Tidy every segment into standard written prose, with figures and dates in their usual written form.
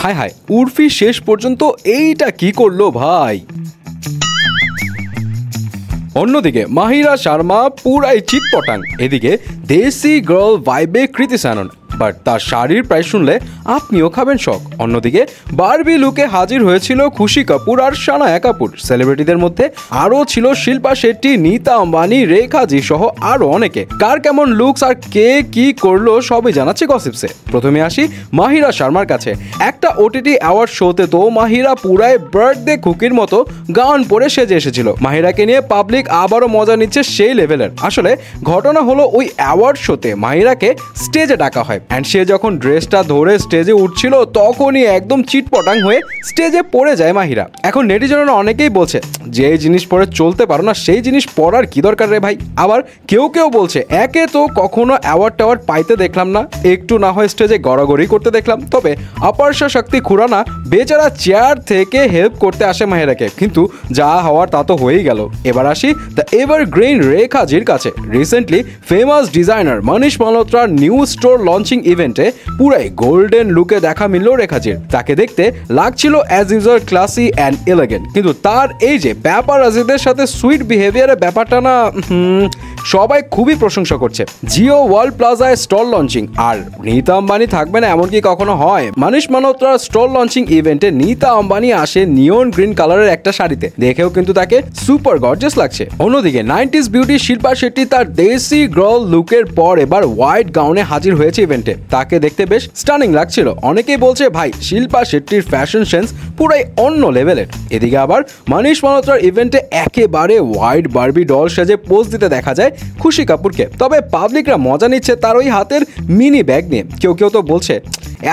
হায় হায়, উর্ফি শেষ পর্যন্ত এইটা কি করলো ভাই। অন্যদিকে মাহিরা শর্মা পুরাই চিটপটাং, এদিকে দেশি গার্ল ভাইবে কৃতি সানন, বাট তার শাড়ির প্রাইস শুনলে আপনিও খাবেন শক। অন্যদিকে বারবি লুকে হাজির হয়েছিল খুশি কাপুর আর সানায়া কাপুর। সেলিব্রিটিদের মধ্যে আরও ছিল শিল্পা শেট্টি, নীতা আম্বানি, রেখা জি সহ আরও অনেকে। কার কেমন লুকস আর কে কি করলো সবই জানাচ্ছে গসিপসে। প্রথমে আসি মাহিরা শর্মার কাছে। একটা ওটিটি অ্যাওয়ার্ড শোতে তো মাহিরা পুরাই বার্থডে কুকির মতো গাউন পরে সেজে এসেছিল। মাহিরাকে নিয়ে পাবলিক আবারও মজা নিচ্ছে সেই লেভেলের। আসলে ঘটনা হলো ওই অ্যাওয়ার্ড শোতে মাহিরাকে স্টেজে ডাকা হয়, অ্যান্ড সে যখন ড্রেসটা ধরে স্টেজে উঠছিল তখনই একদম চিটপটাং হয়ে স্টেজে পড়ে যায় মাহিরা। এখন নেটিজনরা অনেকেই বলছে যে জিনিস পরে চলতে পারো না সেই জিনিস পরার কি দরকার রে ভাই। আবার কেউ কেউ বলছে একে তো কখনো অ্যাওয়ার্ড টাওয়ার্ড পাইতে দেখলাম না, একটু না হয় স্টেজে গড়াগড়ি করতে দেখলাম, তবে অপারশা শক্তি খুরানা বেচারা চেয়ার থেকে হেল্প করতে আসে মাহিরাকে, কিন্তু যা হওয়ার তা তো হয়েই গেল। এবার আসি দ্য এভারগ্রিন রেখাজির কাছে। রিসেন্টলি ফেমাস ডিজাইনার মনীষ মালহোত্রার নিউ স্টোর লঞ্চিং ইভেন্টে পুরাই গোল্ডেন লুকে দেখা মিলল রেখাজির। তাকে দেখতে লাগছিল as usual classy and elegant, কিন্তু তার এই যে প্যাপারাজিদের সাথে সুইট বিহেভিয়ারের ব্যাপারটা না সবাই খুবই প্রশংসা করছে। জিও ওয়ার্ল্ড প্লাজায় স্টল লঞ্চিং, আর নীতা আম্বানি থাকবে না এমন কি কখনো হয়? মনীষ মালহোত্রার স্টল লঞ্চিং ইভেন্টে নীতা আম্বানি আসে নিয়ন গ্রিন কালারের একটা শাড়িতে, দেখেও কিন্তু তাকে সুপার গর্জিয়াস লাগছে। অন্যদিকে 90s বিউটি শিল্পা শেট্টি তার দেশি গার্ল লুকের পর এবার হোয়াইট গাউনে হাজির হয়েছে ইভেন্টে। তাকে দেখতে বেশ স্টানিং লাগছিল। অনেকেই বলছে ভাই শিল্পা শেট্টির ফ্যাশন সেন্স পুরাই অন্য লেভেলের। এদিকে আবার মনীষ মালহোত্রার ইভেন্টে একেবারে হোয়াইট বারবি ডল সেজে পোজ দিতে দেখা যায় খুশি কাপুরকে, তবে পাবলিকরা মজা নিচ্ছে তার ওই হাতের মিনি ব্যাগ নিয়ে। কেউ কেউ তো বলছে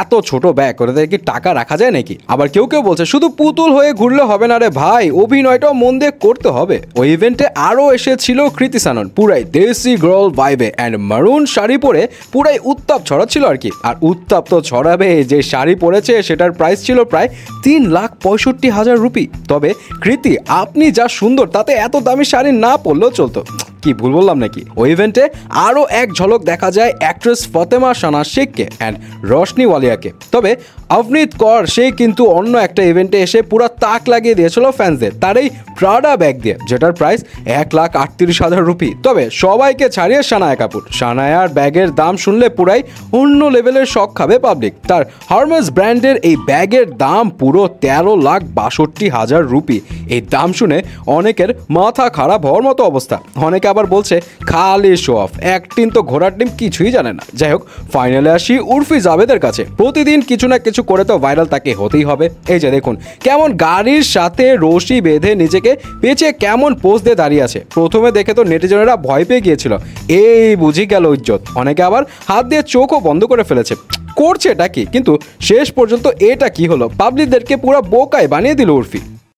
এত ছোট ব্যাগ করে কি টাকা রাখা যায় নাকি? আবার কেউ কেউ বলছে শুধু পুতুল হয়ে ঘুরলে হবে না রে ভাই, অভিনয়টাও মন দিয়ে করতে হবে। ওই ইভেন্টে আরও এসেছিল কৃতি সানন পুরাই দেশি গার্ল ভাইবে অ্যান্ড মারুন শাড়ি পরে পুরাই উত্তাপ ছড়াচ্ছিল আর কি। আর উত্তাপ তো ছড়াবে, যে শাড়ি পরেছে সেটার প্রাইস ছিল প্রায় 3,65,000 রুপি। তবে কৃতি আপনি যা সুন্দর তাতে এত দামি শাড়ি না পরলেও চলতো। কি ভুল বললাম নাকি? ওই ইভেন্টে আরও এক ঝলক দেখা যায় অ্যাক্ট্রেস ফতেমা সানা শেখকে অ্যান্ড রশনি ওয়ালিয়াকে। তবে অভিনীত কর সেই কিন্তু অন্য একটা ইভেন্টে এসে পুরো তাক লাগিয়ে দিয়েছিল ফ্যান্সদের তার এই প্রাডা ব্যাগ দিয়ে, যেটার প্রাইস 1,38,000 রুপি। তবে সবাইকে ছাড়িয়ে সানায়া কাপুর। সানায়ার ব্যাগের দাম শুনলে পুরাই অন্য লেভেলের শখ খাবে পাবলিক। তার হারমেস ব্র্যান্ডের এই ব্যাগের দাম পুরো 13,62,000 রুপি। এই দাম শুনে অনেকের মাথা খারাপ হওয়ার মতো অবস্থা। অনেকে আবার বলছে খালি শো অফ, অ্যাক্টিং তো ঘোড়ার ডিম কিছুই জানে না। যাই হোক, ফাইনালে আসি উর্ফি জাভেদের কাছে। প্রতিদিন কিছু না কিছু করে তো ভাইরাল তাকে হতেই হবে। এই যে দেখুন কেমন গাড়ির সাথে রশি বেঁধে নিজেকে পেঁচে কেমন পোজ দিয়ে দাঁড়িয়ে আছে। প্রথমে দেখে তো নেটিজনেরা ভয় পেয়ে গিয়েছিল, এই বুঝি গেল ইজ্জত। অনেকে আবার হাত দিয়ে চোখও বন্ধ করে ফেলেছে, করছে এটা কি? কিন্তু শেষ পর্যন্ত এটা কি হলো, পাবলিকদেরকে পুরো বোকায় বানিয়ে দিল উর্ফি।